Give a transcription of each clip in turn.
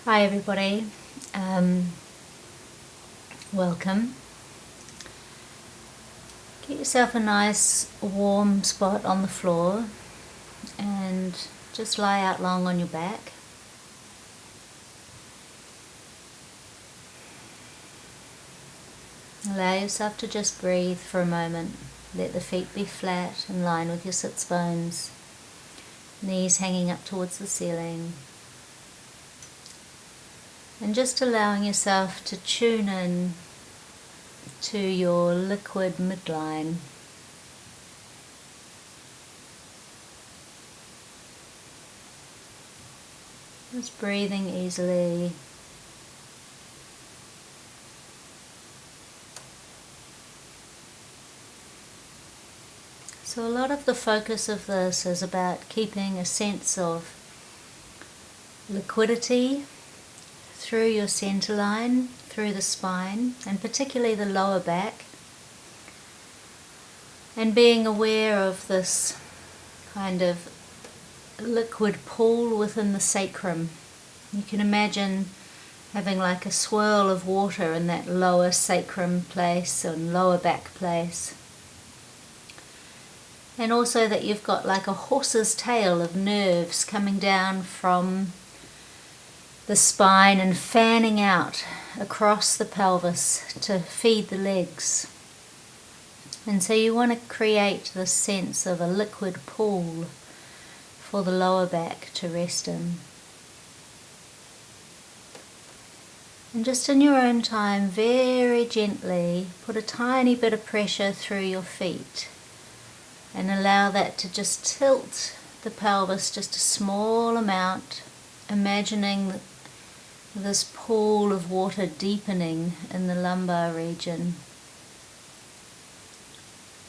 Hi everybody, welcome. Get yourself a nice warm spot on the floor and just lie out long on your back. Allow yourself to just breathe for a moment. Let the feet be flat in line with your sits bones, knees hanging up towards the ceiling. And just allowing yourself to tune in to your liquid midline. Just breathing easily. So a lot of the focus of this is about keeping a sense of liquidity through your center line, through the spine, and particularly the lower back, and being aware of this kind of liquid pool within the sacrum. You can imagine having like a swirl of water in that lower sacrum place and lower back place. And also that you've got like a horse's tail of nerves coming down from the spine and fanning out across the pelvis to feed the legs. And so you want to create this sense of a liquid pool for the lower back to rest in. And just in your own time, very gently put a tiny bit of pressure through your feet and allow that to just tilt the pelvis just a small amount, imagining this pool of water deepening in the lumbar region,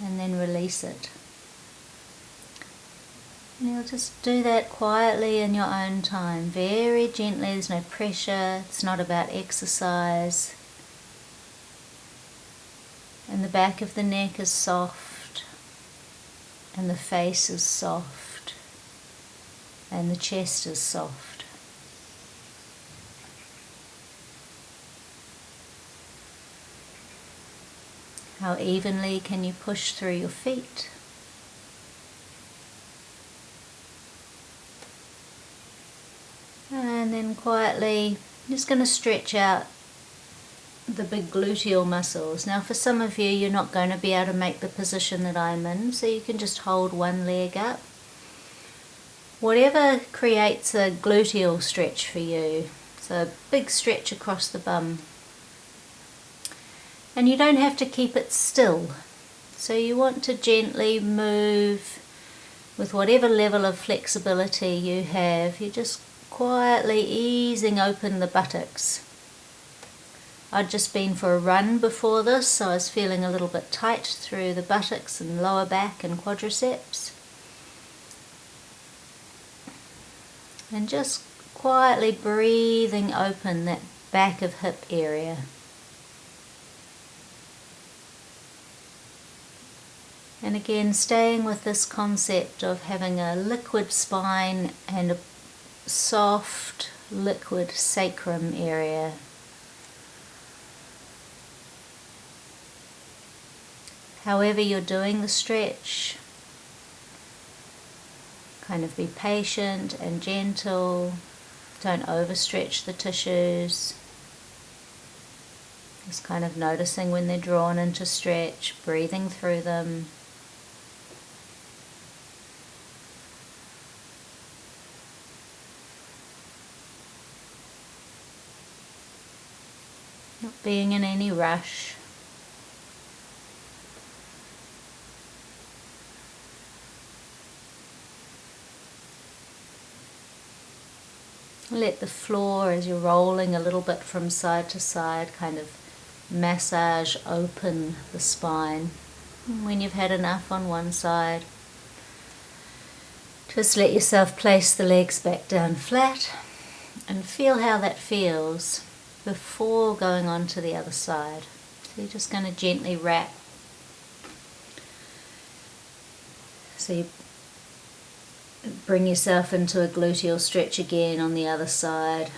and then release it. And you'll just do that quietly in your own time, very gently. There's no pressure, it's not about exercise. And the back of the neck is soft, and the face is soft, and the chest is soft. How evenly can you push through your feet? And then quietly, I'm just going to stretch out the big gluteal muscles. Now for some of you, you're not going to be able to make the position that I'm in, so you can just hold one leg up. Whatever creates a gluteal stretch for you, so a big stretch across the bum. And you don't have to keep it still. So you want to gently move with whatever level of flexibility you have. You're just quietly easing open the buttocks. I'd just been for a run before this, so I was feeling a little bit tight through the buttocks and lower back and quadriceps. And just quietly breathing open that back of hip area. And again, staying with this concept of having a liquid spine and a soft liquid sacrum area. However you're doing the stretch, kind of be patient and gentle. Don't overstretch the tissues. Just kind of noticing when they're drawn into stretch, breathing through them. Not being in any rush. Let the floor, as you're rolling a little bit from side to side, kind of massage open the spine. And when you've had enough on one side, just let yourself place the legs back down flat and feel how that feels before going on to the other side. So you're just going to gently wrap. So you bring yourself into a gluteal stretch again on the other side.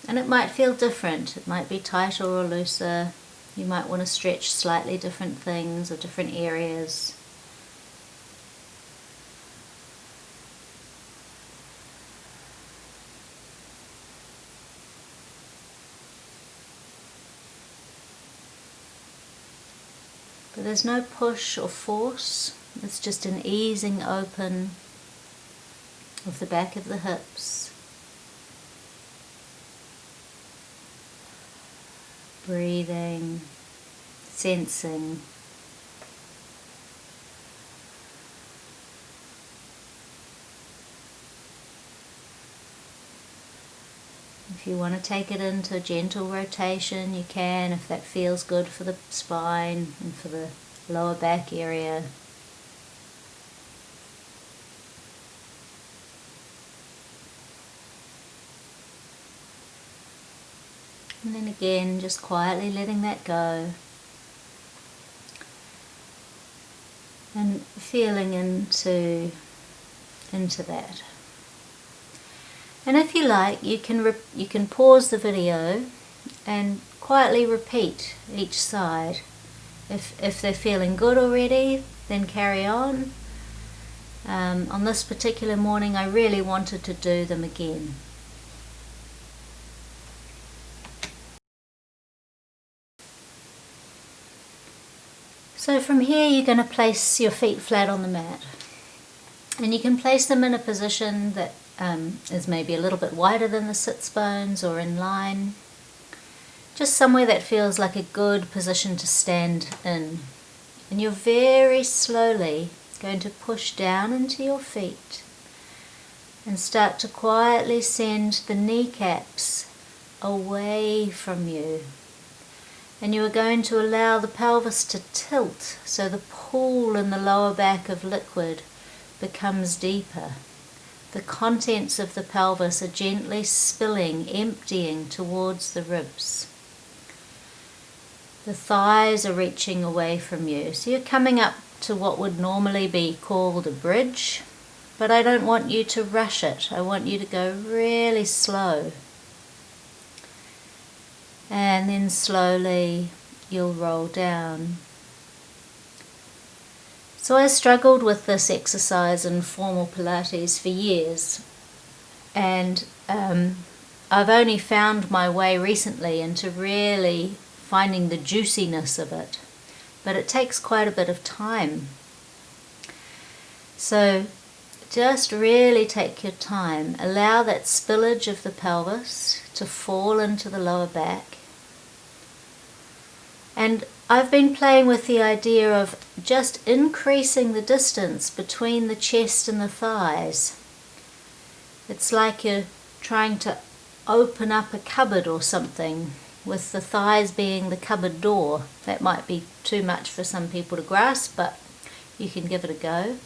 And it might feel different. It might be tighter or looser. You might want to stretch slightly different things or different areas. But there's no push or force. It's just an easing open of the back of the hips. Breathing, sensing. If you want to take it into gentle rotation, you can, if that feels good for the spine and for the lower back area. And then again, just quietly letting that go. And feeling into that. And if you like, you can pause the video and quietly repeat each side. If they're feeling good already, then carry on. On this particular morning, I really wanted to do them again. So from here, you're going to place your feet flat on the mat. And you can place them in a position that is maybe a little bit wider than the sits bones or in line. Just somewhere that feels like a good position to stand in. And you're very slowly going to push down into your feet and start to quietly send the kneecaps away from you. And you are going to allow the pelvis to tilt so the pool in the lower back of liquid becomes deeper. The contents of the pelvis are gently spilling, emptying towards the ribs. The thighs are reaching away from you. So you're coming up to what would normally be called a bridge, but I don't want you to rush it. I want you to go really slow. And then slowly you'll roll down. So I struggled with this exercise in formal Pilates for years, and I've only found my way recently into really finding the juiciness of it, but it takes quite a bit of time. So just really take your time. Allow that spillage of the pelvis to fall into the lower back. And I've been playing with the idea of just increasing the distance between the chest and the thighs. It's like you're trying to open up a cupboard or something, with the thighs being the cupboard door. That might be too much for some people to grasp, but you can give it a go.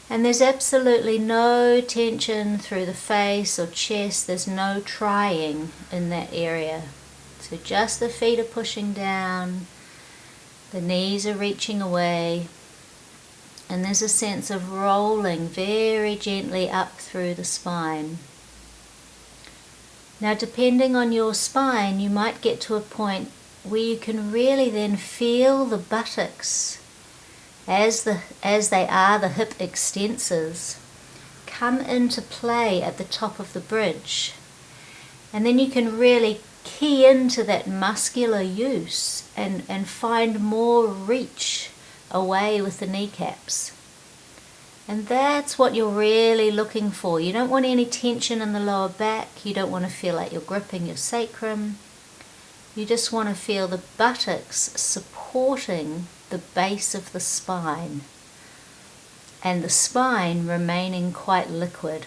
And there's absolutely no tension through the face or chest. There's no trying in that area. So just the feet are pushing down, the knees are reaching away, and there's a sense of rolling very gently up through the spine. Now, depending on your spine, you might get to a point where you can really then feel the buttocks, as they are the hip extensors, come into play at the top of the bridge. And then you can really key into that muscular use and find more reach away with the kneecaps. And that's what you're really looking for. You don't want any tension in the lower back. You don't want to feel like you're gripping your sacrum. You just want to feel the buttocks supporting the base of the spine, and the spine remaining quite liquid.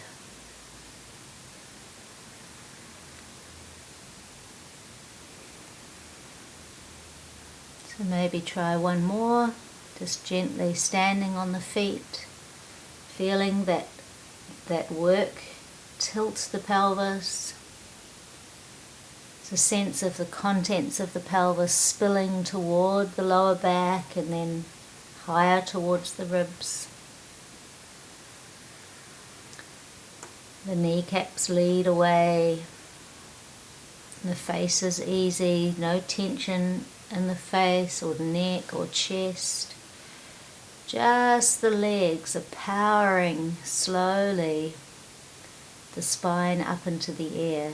So maybe try one more, just gently standing on the feet, feeling that work tilts the pelvis. It's a sense of the contents of the pelvis spilling toward the lower back and then higher towards the ribs. The kneecaps lead away, The face is easy, no tension in the face or neck or chest. Just the legs are powering slowly the spine up into the air.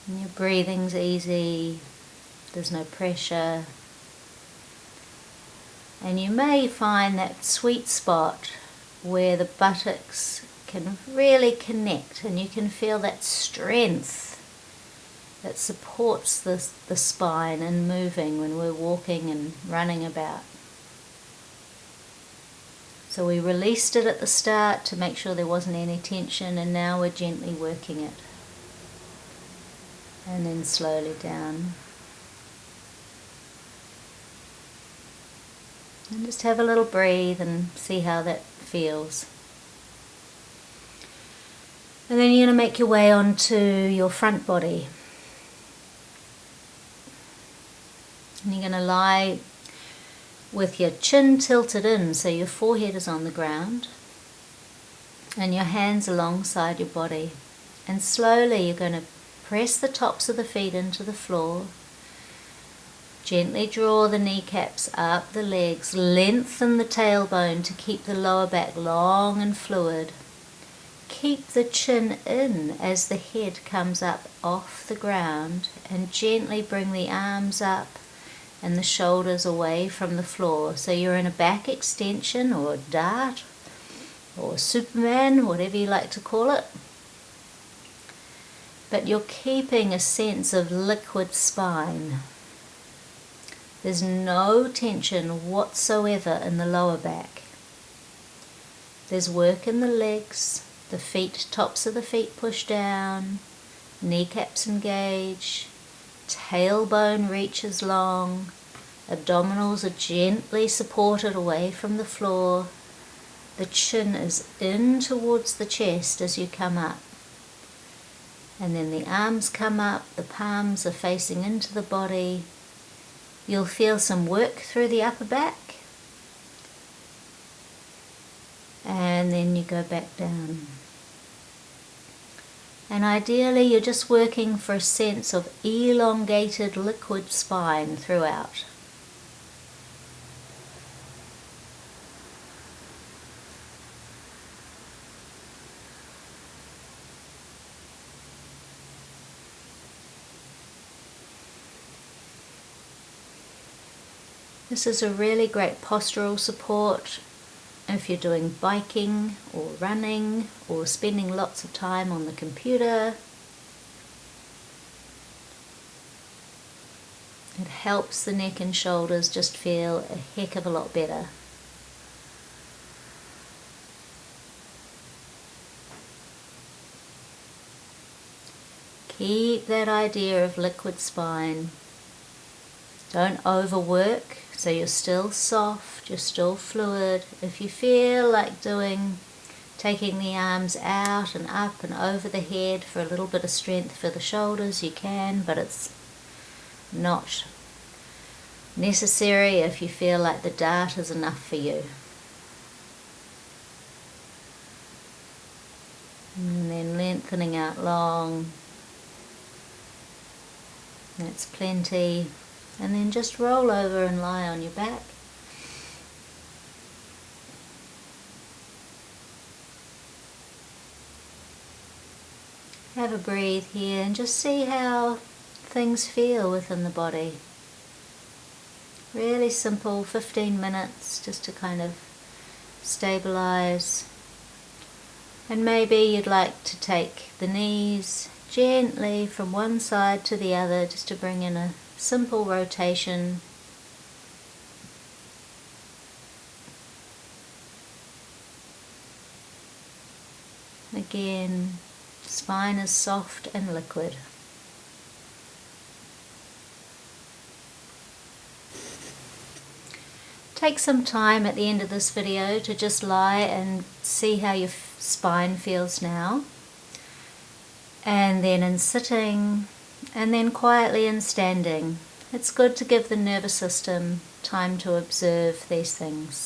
And your breathing's easy, there's no pressure. And you may find that sweet spot where the buttocks can really connect and you can feel that strength that supports the spine and moving when we're walking and running about. So we released it at the start to make sure there wasn't any tension, and now we're gently working it. And then slowly down. And just have a little breathe and see how that feels. And then you're going to make your way onto your front body. And you're going to lie with your chin tilted in, so your forehead is on the ground, and your hands alongside your body. And slowly you're going to press the tops of the feet into the floor. Gently draw the kneecaps up the legs, lengthen the tailbone to keep the lower back long and fluid. Keep the chin in as the head comes up off the ground, and gently bring the arms up and the shoulders away from the floor. So you're in a back extension or a dart or Superman, whatever you like to call it. But you're keeping a sense of liquid spine. There's no tension whatsoever in the lower back. There's work in the legs, the feet, tops of the feet push down, kneecaps engage, tailbone reaches long, abdominals are gently supported away from the floor, the chin is in towards the chest as you come up, and then the arms come up, the palms are facing into the body. You'll feel some work through the upper back, and then you go back down. And ideally you're just working for a sense of elongated liquid spine throughout. This is a really great postural support if you're doing biking or running or spending lots of time on the computer. It helps the neck and shoulders just feel a heck of a lot better. Keep that idea of liquid spine. Don't overwork, so you're still soft, you're still fluid. If you feel like taking the arms out and up and over the head for a little bit of strength for the shoulders, you can, but it's not necessary if you feel like the dart is enough for you. And then lengthening out long. That's plenty. And then just roll over and lie on your back. Have a breathe here and just see how things feel within the body. Really simple, 15 minutes just to kind of stabilize. And maybe you'd like to take the knees gently from one side to the other just to bring in a simple rotation. Again, spine is soft and liquid. Take some time at the end of this video to just lie and see how your spine feels now. And then in sitting, and then quietly in standing. It's good to give the nervous system time to observe these things.